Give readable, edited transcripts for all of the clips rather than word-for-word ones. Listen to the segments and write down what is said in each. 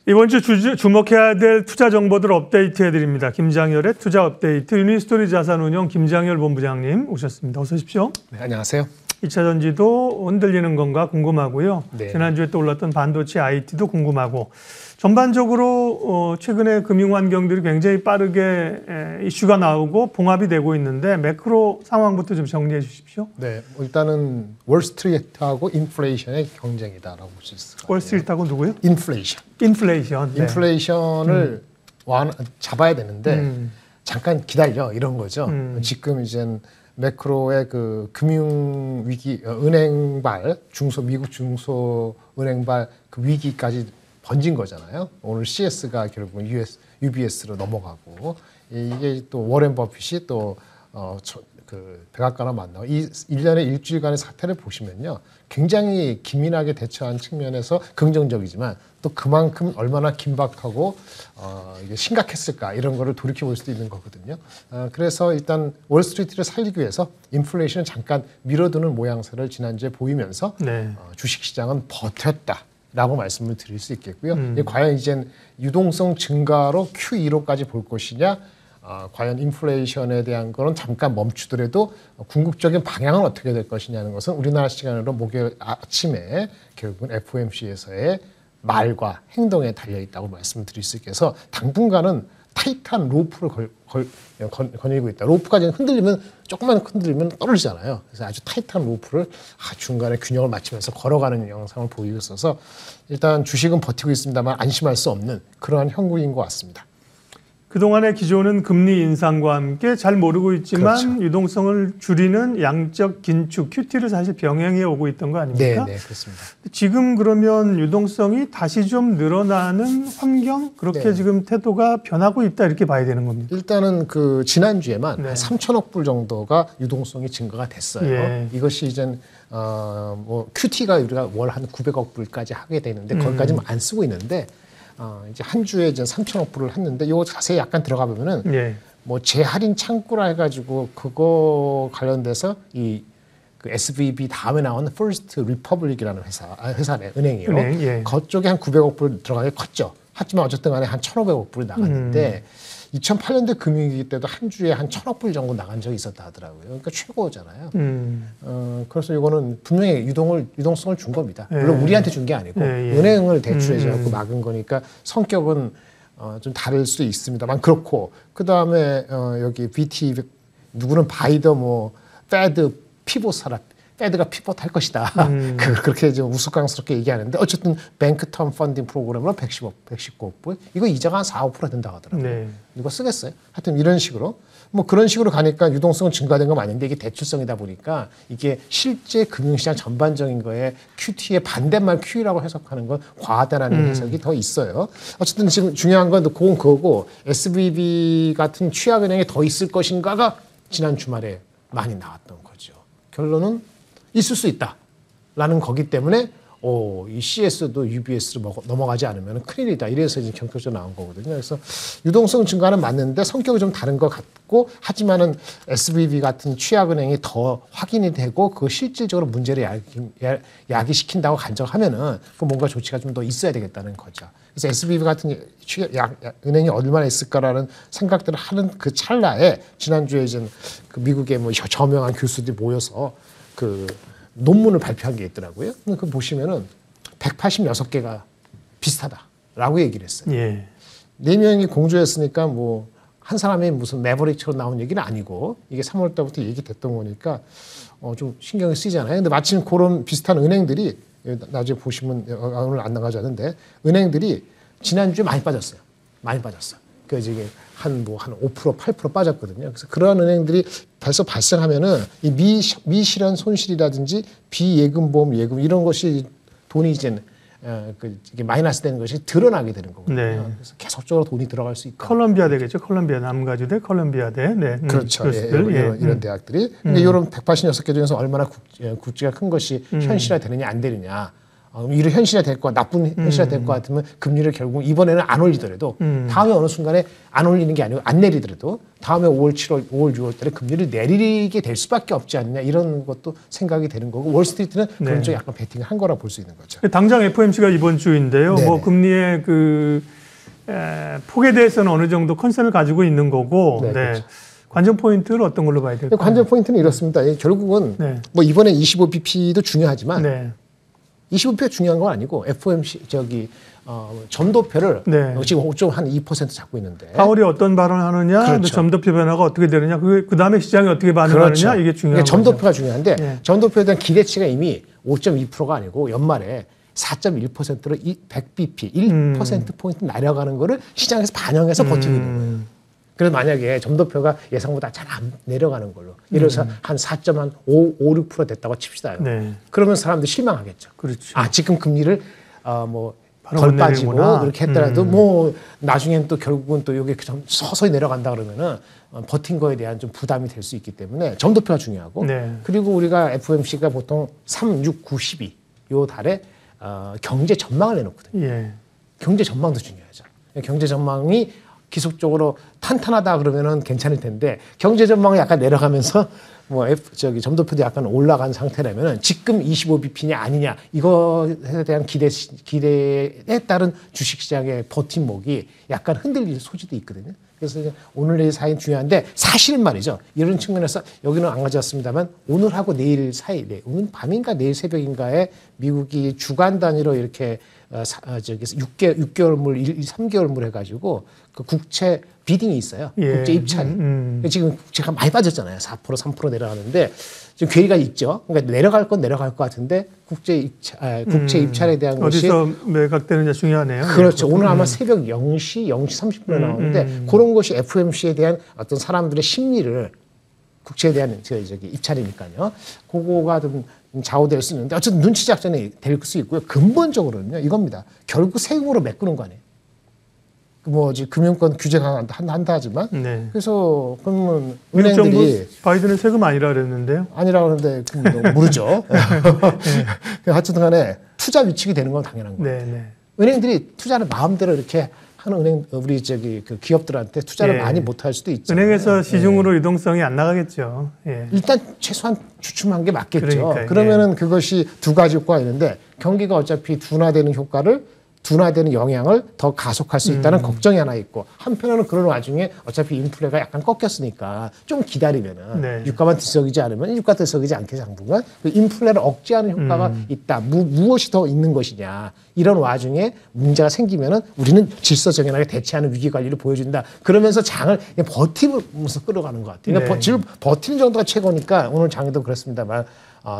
이번 주 주목해야 될 투자 정보들 업데이트해드립니다. 김장열의 투자 업데이트, 유니스토리 자산운용 김장열 본부장님 오셨습니다. 어서 오십시오. 네, 안녕하세요. 2차 전지도 흔들리는 건가 궁금하고요. 네. 지난주에 또 올랐던 반도체 IT도 궁금하고 전반적으로 최근에 금융 환경들이 굉장히 빠르게 이슈가 나오고 봉합이 되고 있는데 매크로 상황부터 좀 정리해 주십시오. 네, 일단은 월스트리트하고 인플레이션의 경쟁이다라고 볼 수 있을 것 같아요. 월스트리트하고 누구요? 인플레이션. 인플레이션. 네. 인플레이션을 잡아야 되는데 잠깐 기다려 이런 거죠. 지금 이제 매크로의 그 금융 위기, 은행발 미국 중소 은행발 그 위기까지 번진 거잖아요. 오늘 CS가 결국은 UBS로 넘어가고 이게 또 워렌 버핏이 또 그 백악관을 만나고 이 1년에 일주일간의 사태를 보시면요. 굉장히 기민하게 대처한 측면에서 긍정적이지만 또 그만큼 얼마나 긴박하고 이게 심각했을까 이런 거를 돌이켜볼 수도 있는 거거든요. 그래서 일단 월스트리트를 살리기 위해서 인플레이션을 잠깐 밀어두는 모양새를 지난주에 보이면서 네. 주식시장은 버텼다라고 말씀을 드릴 수 있겠고요. 과연 이젠 유동성 증가로 Q2로까지 볼 것이냐 과연 인플레이션에 대한 거는 잠깐 멈추더라도 궁극적인 방향은 어떻게 될 것이냐는 것은 우리나라 시간으로 목요일 아침에 결국은 FOMC에서의 말과 행동에 달려있다고 말씀드릴 수 있겠어서 당분간은 타이트한 로프를 거닐고 있다. 로프가 지금 조금만 흔들리면 떨어지잖아요. 그래서 아주 타이트한 로프를 중간에 균형을 맞추면서 걸어가는 영상을 보이고 있어서 일단 주식은 버티고 있습니다만 안심할 수 없는 그러한 형국인 것 같습니다. 그동안의 기조는 금리 인상과 함께 잘 모르고 있지만 그렇죠. 유동성을 줄이는 양적 긴축, QT를 사실 병행해 오고 있던 거 아닙니까? 네, 그렇습니다. 지금 그러면 유동성이 다시 좀 늘어나는 환경? 그렇게 네. 지금 태도가 변하고 있다 이렇게 봐야 되는 겁니다. 일단은 그 지난주에만 네. 3천억 불 정도가 유동성이 증가가 됐어요. 예. 이것이 이젠 뭐 QT가 우리가 월 한 900억 불까지 하게 되는데 거기까지는 안 쓰고 있는데 이제 한 주에 이제 3천억 불을 했는데 이거 자세히 약간 들어가 보면은 예. 뭐 재할인 창구라 해가지고 그거 관련돼서 그 SVB 다음에 나온 First Republic이라는 회사네 은행이요. 은행, 예. 그쪽에 한 900억 불 들어가게 컸죠. 하지만 어쨌든 간에 한 1,500억 불이 나갔는데 2008년도 금융위기 때도 한 주에 한 1,000억 불 정도 나간 적이 있었다 하더라고요. 그러니까 최고잖아요. 그래서 이거는 분명히 유동성을 준 겁니다. 물론 우리한테 준 게 아니고 은행을 대출해서 막은 거니까 성격은 좀 다를 수도 있습니다만 그렇고 그 다음에 여기 BT 누구는 바이더 뭐 패드 피봇 사라. 패드가 피봇할 것이다. 그렇게 좀 우스꽝스럽게 얘기하는데 어쨌든 뱅크 텀 펀딩 프로그램으로 119억 불. 이거 이자가 한 4, 5% 된다고 하더라고요. 네. 누가 쓰겠어요? 하여튼 이런 식으로. 뭐 그런 식으로 가니까 유동성은 증가된 건 맞는데 이게 대출성이다 보니까 이게 실제 금융시장 전반적인 거에 QT의 반대말 QE라고 해석하는 건 과하다라는 해석이 더 있어요. 어쨌든 지금 중요한 건 그건 그거고 SVB 같은 취약은행에 더 있을 것인가가 지난 주말에 많이 나왔던 거죠. 결론은 있을 수 있다라는 거기 때문에 이 CS도 UBS로 넘어가지 않으면 큰일이다. 이래서 이제 경격적으로 나온 거거든요. 그래서 유동성 증가는 맞는데 성격이 좀 다른 것 같고 하지만은 SVB 같은 취약은행이 더 확인이 되고 그 실질적으로 문제를 야기시킨다고 간정하면은 그 뭔가 조치가 좀 더 있어야 되겠다는 거죠. 그래서 SVB 같은 은행이 얼마나 있을까라는 생각들을 하는 그 찰나에 지난주에 이제 그 미국의 뭐 저명한 교수들이 모여서 그 논문을 발표한 게 있더라고요. 그 보시면은 186개가 비슷하다라고 얘기를 했어요. 예. 4명이 공조했으니까 뭐 한 사람이 무슨 매버릭처럼 나온 얘기는 아니고 이게 3월 달부터 얘기됐던 거니까 좀 신경이 쓰이잖아요. 근데 마침 그런 비슷한 은행들이 나중에 보시면 오늘 안 나가지 않는데 은행들이 지난주에 많이 빠졌어요. 많이 빠졌어. 그래서 이게 한 5%, 8% 빠졌거든요. 그래서 그러한 은행들이 벌써 발생하면은 이 미실현 손실이라든지 비예금보험 예금 이런 것이 돈이 이제 이게 마이너스 되는 것이 드러나게 되는 거거든요. 네. 그래서 계속적으로 돈이 들어갈 수 있고. 콜롬비아 대겠죠. 콜롬비아 남가주대, 콜롬비아대. 네. 그렇죠. 교수들. 이런 대학들이. 근데 이런 186개 중에서 얼마나 국지가 큰 것이 현실화되느냐 안 되느냐. 이를 현실화 될 것, 나쁜 현실화 될 것 같으면 금리를 결국 이번에는 안 올리더라도 다음에 어느 순간에 안 올리는 게 아니고 안 내리더라도 다음에 5월, 7월, 5월, 6월 달에 금리를 내리게 될 수밖에 없지 않느냐 이런 것도 생각이 되는 거고 월스트리트는 그런 쪽에 약간 베팅을 한 거라 볼 수 있는 거죠. 당장 FOMC가 이번 주인데요. 네네. 뭐 금리의 그 폭에 대해서는 어느 정도 컨센을 가지고 있는 거고 네, 그렇죠. 관전 포인트를 어떤 걸로 봐야 될까요? 관전 포인트는 이렇습니다. 결국은 네. 뭐 이번에 25bp도 중요하지만 네. 25bp가 중요한 건 아니고 FOMC 점도표를 네. 지금 좀 한 2% 잡고 있는데 파월이 어떤 발언을 하느냐, 그렇죠. 점도표 변화가 어떻게 되느냐, 그 다음에 시장이 어떻게 반응하느냐 그렇죠. 이게 중요한 거죠. 점도표가 중요한데 네. 점도표에 대한 기대치가 이미 5.2%가 아니고 연말에 4.1%로 100bp, 1%포인트 내려가는 거를 시장에서 반영해서 버티고 있는 거예요. 그래서 만약에 점도표가 예상보다 잘 안 내려가는 걸로 예를 들어서 한 4.5, 6% 됐다고 칩시다요. 네. 그러면 사람들 실망하겠죠. 그렇죠. 아 지금 금리를 뭐 바로 덜 못 빠지고 내리구나. 이렇게 했더라도 뭐 나중엔 또 결국은 또 이게 좀 서서히 내려간다 그러면은 버틴 거에 대한 좀 부담이 될 수 있기 때문에 점도표가 중요하고 네. 그리고 우리가 FOMC가 보통 3, 6, 9, 12 요 달에 경제 전망을 내놓거든요. 예. 경제 전망도 중요하죠. 경제 전망이 기술적으로 탄탄하다 그러면은 괜찮을 텐데 경제 전망이 약간 내려가면서 뭐 점도표도 약간 올라간 상태라면은 지금 25bp냐 아니냐 이거에 대한 기대에 따른 주식시장의 버팀목이 약간 흔들릴 소지도 있거든요. 그래서 이제 오늘 내일 사이는 중요한데 사실은 말이죠. 이런 측면에서 여기는 안 가져왔습니다만 오늘하고 내일 사이, 오늘 밤인가 내일 새벽인가에 미국이 주간 단위로 이렇게 6개월물, 3개월물 해가지고 그 국채 비딩이 있어요. 예. 국제 입찰이. 지금 국채가 많이 빠졌잖아요. 4%, 3% 내려가는데 지금 괴리가 있죠. 그러니까 내려갈 건 내려갈 것 같은데 국채 입찰에 대한 것이 어디서 매각되느냐 중요하네요. 그렇죠. 오늘 아마 새벽 0시 30분에 나오는데 그런 것이 FOMC에 대한 어떤 사람들의 심리를 국채에 대한 입찰이니까요. 그거가 좀 좌우될 수 있는데 어쨌든 눈치 작전이 될 수 있고요. 근본적으로는요. 이겁니다. 결국 세금으로 메꾸는 거 아니에요. 금융권 규제 한다 하지만 네. 그래서 그러면 미국 정부 은행들이 바이든은 세금 아니라 그랬는데요. 아니라고 하는데 모르죠. 하여튼 간에 투자 위축이 되는 건 당연한 거예요. 네, 네. 은행들이 투자를 마음대로 이렇게 하는 은행 우리 그 기업들한테 투자를 예. 많이 못할 수도 있죠. 은행에서 시중으로 유동성이 안 나가겠죠. 예. 일단 최소한 주춤한 게 맞겠죠. 그러니까요. 그러면은 그것이 두 가지 효과가 있는데 경기가 어차피 둔화되는 영향을 더 가속할 수 있다는 걱정이 하나 있고 한편으로는 그런 와중에 어차피 인플레가 약간 꺾였으니까 좀 기다리면은 네. 유가만 들썩이지 않으면 유가 들썩이지 않게 당분간 그 인플레를 억제하는 효과가 있다. 무엇이 더 있는 것이냐. 이런 와중에 문제가 생기면은 우리는 질서정연하게 대처하는 위기 관리를 보여준다. 그러면서 장을 버티면서 끌어가는 것 같아요. 그러니까 네. 버티는 정도가 최고니까 오늘 장에도 그렇습니다만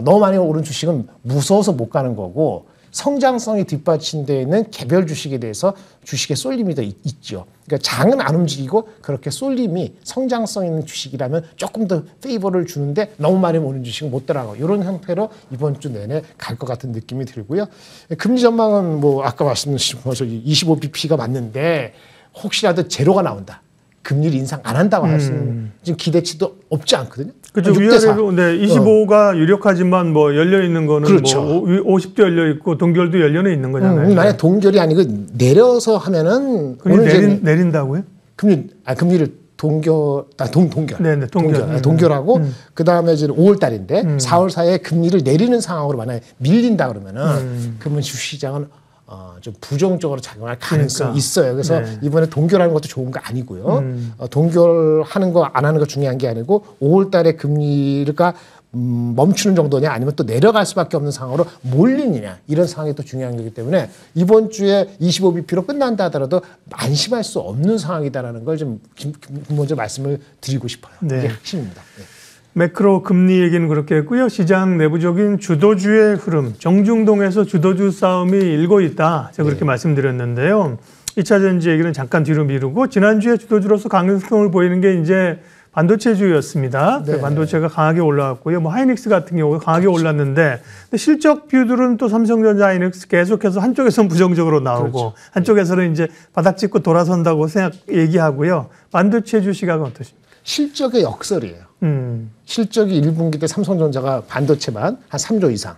너무 많이 오른 주식은 무서워서 못 가는 거고 성장성이 뒷받침되어 있는 개별 주식에 대해서 주식의 쏠림이 더 있죠. 그러니까 장은 안 움직이고 그렇게 쏠림이 성장성 있는 주식이라면 조금 더 페이버를 주는데 너무 많이 오른 주식은 못 따라가고 이런 형태로 이번 주 내내 갈 것 같은 느낌이 들고요. 금리 전망은 아까 말씀드린 것처럼 25bp가 맞는데 혹시라도 제로가 나온다. 금리를 인상 안 한다고 하시는 지금 기대치도 없지 않거든요. 그렇죠. 6대4. 위아래로 25가 유력하지만 열려 있는 거는 그렇죠. 50도 열려 있고 동결도 열려는 있는 거잖아요. 만약 동결이 아니고 내려서 하면은 금리 내린다고요? 금리를 동결. 네네, 동결. 동결하고 그 다음에 이제 5월 달인데 4월 사이에 금리를 내리는 상황으로 만약에 밀린다 그러면은 그러면 주시장은 좀 부정적으로 작용할 가능성이 있어요. 그래서 이번에 동결하는 것도 좋은 거 아니고요. 동결하는 거 안 하는 거 중요한 게 아니고 5월 달에 금리가 멈추는 정도냐 아니면 또 내려갈 수밖에 없는 상황으로 몰리느냐 이런 상황이 또 중요한 거기 때문에 이번 주에 25bp로 끝난다 하더라도 안심할 수 없는 상황이다라는 걸 좀 먼저 말씀을 드리고 싶어요. 네. 이게 핵심입니다. 네. 매크로 금리 얘기는 그렇게 했고요. 시장 내부적인 주도주의 흐름, 정중동에서 주도주 싸움이 일고 있다. 제가 그렇게 말씀드렸는데요. 2차 전지 얘기는 잠깐 뒤로 미루고 지난주에 주도주로서 강성을 보이는 게 이제 반도체주였습니다. 네. 반도체가 강하게 올라왔고요. 하이닉스 같은 경우 강하게 올랐는데 근데 실적 뷰들은 또 삼성전자, 하이닉스 계속해서 한쪽에서는 부정적으로 나오고 한쪽에서는 이제 바닥 짚고 돌아선다고 얘기하고요. 반도체주 시각은 어떠십니까? 실적의 역설이에요. 실적이 1분기 때 삼성전자가 반도체만 한 3조 이상.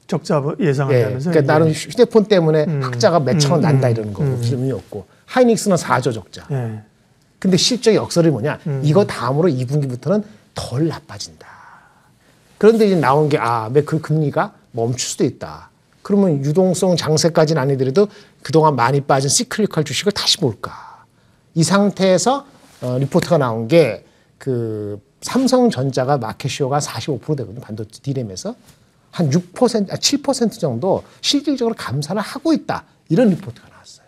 적자 예상한다면서요? 그러니까 나는 휴대폰 때문에 흑자가 몇천 원 난다 이러는 거고 의미 없고 하이닉스는 4조 적자. 예. 근데 실적 역설이 뭐냐? 이거 다음으로 2분기부터는 덜 나빠진다. 그런데 이제 나온 게 그 금리가 멈출 수도 있다. 그러면 유동성 장세까지는 아니더라도 그동안 많이 빠진 시클리컬 주식을 다시 볼까? 이 상태에서 리포트가 나온 게 그 삼성전자가 마켓시어가 45% 되거든요. 반도체 D램에서 한 6%, 7% 정도 실질적으로 감산을 하고 있다. 이런 리포트가 나왔어요.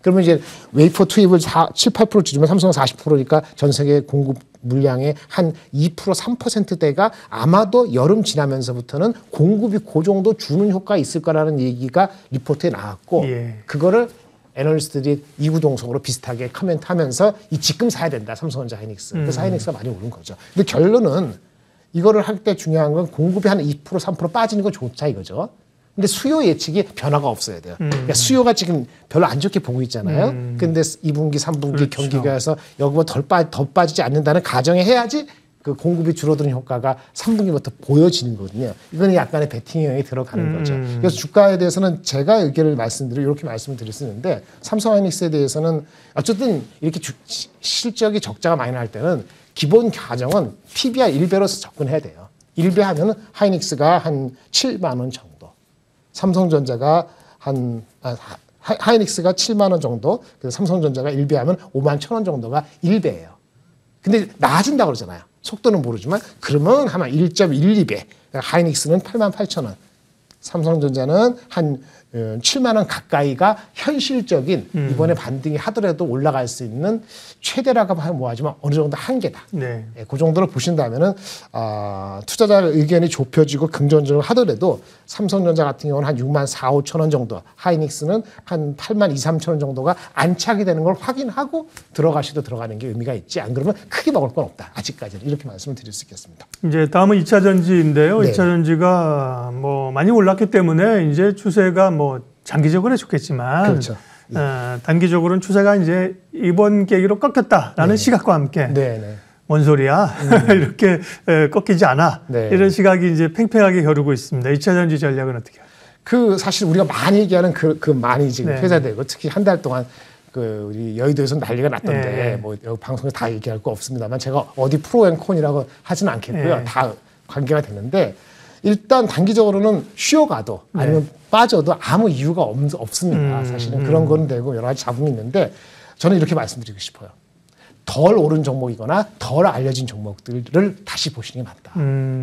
그러면 이제 웨이퍼 투입을 7, 8% 줄이면 삼성은 40%니까 전 세계 공급 물량의 한 2%, 3%대가 아마도 여름 지나면서부터는 공급이 그 정도 주는 효과가 있을 거라는 얘기가 리포트에 나왔고 예. 그거를 애널리스트들이 이구동성으로 비슷하게 코멘트하면서 지금 사야 된다. 삼성전자 하이닉스. 그래서 하이닉스가 많이 오른 거죠. 근데 결론은 이거를 할 때 중요한 건 공급이 한 2%, 3% 빠지는 거 좋다 이거죠. 근데 수요 예측이 변화가 없어야 돼요. 그러니까 수요가 지금 별로 안 좋게 보고 있잖아요. 근데 2분기, 3분기 그렇죠. 경기가 해서 여기보다 더 빠지지 않는다는 가정에 해야지 그 공급이 줄어드는 효과가 3분기부터 보여지는 거거든요. 이건 약간의 베팅 영역이 들어가는 거죠. 그래서 주가에 대해서는 제가 의견을 말씀드리고 이렇게 말씀을 드릴 수 있는데 삼성하이닉스에 대해서는 어쨌든 이렇게 실적이 적자가 많이 날 때는 기본 가정은 PBR 1배로서 접근해야 돼요. 1배 하면은 하이닉스가 한 7만 원 정도. 삼성전자가 하이닉스가 7만 원 정도. 그래서 삼성전자가 1배 하면 5만 1,000원 정도가 1배예요. 근데 나아진다고 그러잖아요. 속도는 모르지만 그러면 아마 1.12배. 하이닉스는 8만 8,000원. 삼성전자는 한 7만 원 가까이가 현실적인 이번에 반등이 하더라도 올라갈 수 있는 최대라고 하면 뭐하지만 어느 정도 한계다. 네. 그 정도로 보신다면은 투자자 의견이 좁혀지고 긍정적으로 하더라도 삼성전자 같은 경우는 한 6만 4, 5천 원 정도, 하이닉스는 한 8만 2, 3천 원 정도가 안착이 되는 걸 확인하고 들어가셔도 들어가는 게 의미가 있지. 안 그러면 크게 먹을 건 없다. 아직까지는 이렇게 말씀을 드릴 수 있겠습니다. 이제 다음은 2차 전지인데요. 네. 2차 전지가 뭐 많이 올랐기 때문에 이제 추세가 뭐 장기적으로 좋겠지만 그렇죠. 단기적으로는 추세가 이제 이번 계기로 꺾였다라는 시각과 함께 네. 뭔 소리야? 이렇게 꺾이지 않아. 네. 이런 시각이 이제 팽팽하게 겨루고 있습니다. 2차 전지 전략은 어떻게 해요? 사실 우리가 많이 얘기하는 그 많이 지금 네. 회자되고 특히 한 달 동안 우리 여의도에서 난리가 났던데 네. 뭐 여기 방송에서 다 얘기할 거 없습니다만 제가 어디 프로앤콘이라고 하지는 않겠고요. 네. 다 관계가 되는데 일단 단기적으로는 쉬어가도 아니면 빠져도 아무 이유가 없습니다. 사실은 그런 건 되고 여러 가지 잡음이 있는데 저는 이렇게 말씀드리고 싶어요. 덜 오른 종목이거나 덜 알려진 종목들을 다시 보시는 게 맞다.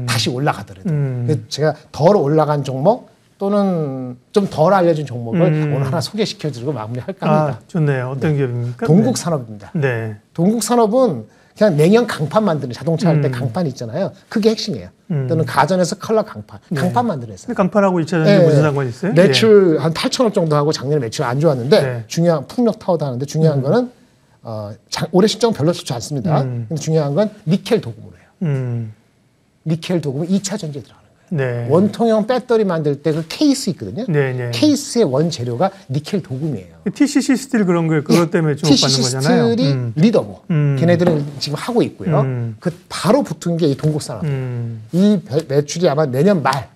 다시 올라가더라도. 그래서 제가 덜 올라간 종목 또는 좀 덜 알려진 종목을 오늘 하나 소개시켜드리고 마무리할까 합니다. 좋네요. 어떤 기업입니까? 동국산업입니다. 네. 동국산업은 그냥 냉형 강판 만드는 자동차 할 때 강판 있잖아요. 그게 핵심이에요. 또는 가전에서 컬러 강판. 강판 만드는 회사. 근데 간판하고 2차 전지 무슨 상관이 있어요? 매출 한 8천억 정도 하고 작년에 매출 안 좋았는데 네. 중요한 풍력 타워도 하는데 중요한 거는 올해 실적은 별로 좋지 않습니다. 근데 중요한 건 니켈 도금으로 해요. 니켈 도금은 2차 전지에 들어가는 거예요. 네. 원통형 배터리 만들 때 그 케이스 있거든요. 네. 케이스의 원재료가 니켈 도금이에요. TCC 스틸 그런 거 그것 때문에 주목받는 TCC 거잖아요. 스틸이 리더고 걔네들은 지금 하고 있고요. 그 바로 붙은 게 이 동국산업. 이 매출이 아마 내년 말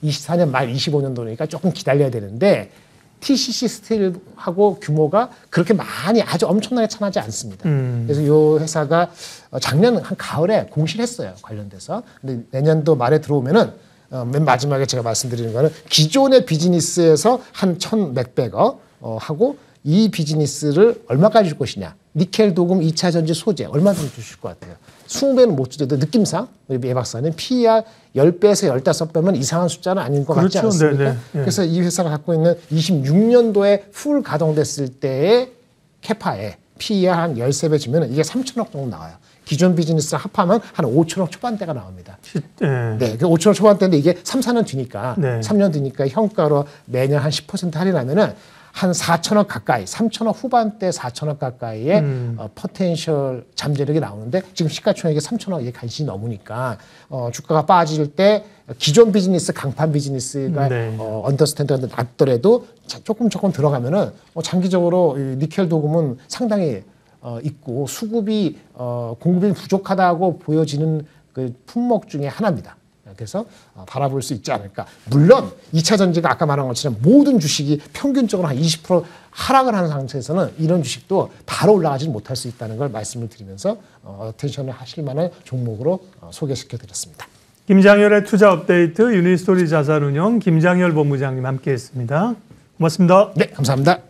24년 말 25년도니까 조금 기다려야 되는데 TCC 스틸하고 규모가 그렇게 많이 아주 엄청나게 차나지 않습니다. 그래서 이 회사가 작년 한 가을에 공시를 했어요. 관련돼서. 근데 내년도 말에 들어오면은 맨 마지막에 제가 말씀드리는 거는 기존의 비즈니스에서 한 1,100억 하고 이 비즈니스를 얼마까지 줄 것이냐. 니켈 도금 2차 전지 소재 얼마든지 주실 것 같아요. 20배는 못 주더라도 느낌상 우리 예 박사는 PER 10배에서 15배면 이상한 숫자는 아닌 것 같지 그렇죠. 않습니까? 네네. 그래서 이 회사가 갖고 있는 26년도에 풀 가동됐을 때의 캐파에 PER 한 13배 주면 이게 3천억 정도 나와요. 기존 비즈니스랑 합하면 한 5천억 초반대가 나옵니다. 네, 5천억 초반대인데 이게 3, 4년 뒤니까 3년 뒤니까 현가로 매년 한 10% 할인하면은 한 4천억 가까이, 3천억 후반대 4천억 가까이의 포텐셜 잠재력이 나오는데 지금 시가총액이 3천억이 간신히 넘으니까 주가가 빠질 때 기존 비즈니스, 강판 비즈니스가 언더스탠드가 낮더라도 조금 들어가면은 장기적으로 이 니켈 도금은 상당히 있고 수급이 공급이 부족하다고 보여지는 그 품목 중에 하나입니다. 그래서 바라볼 수 있지 않을까. 물론 2차 전지가 아까 말한 것처럼 모든 주식이 평균적으로 한 20% 하락을 하는 상태에서는 이런 주식도 바로 올라가지 못할 수 있다는 걸 말씀을 드리면서 어텐션을 하실 만한 종목으로 소개시켜 드렸습니다. 김장열의 투자 업데이트 유니스토리 자산운용 김장열 본부장님 함께했습니다. 고맙습니다. 네, 감사합니다.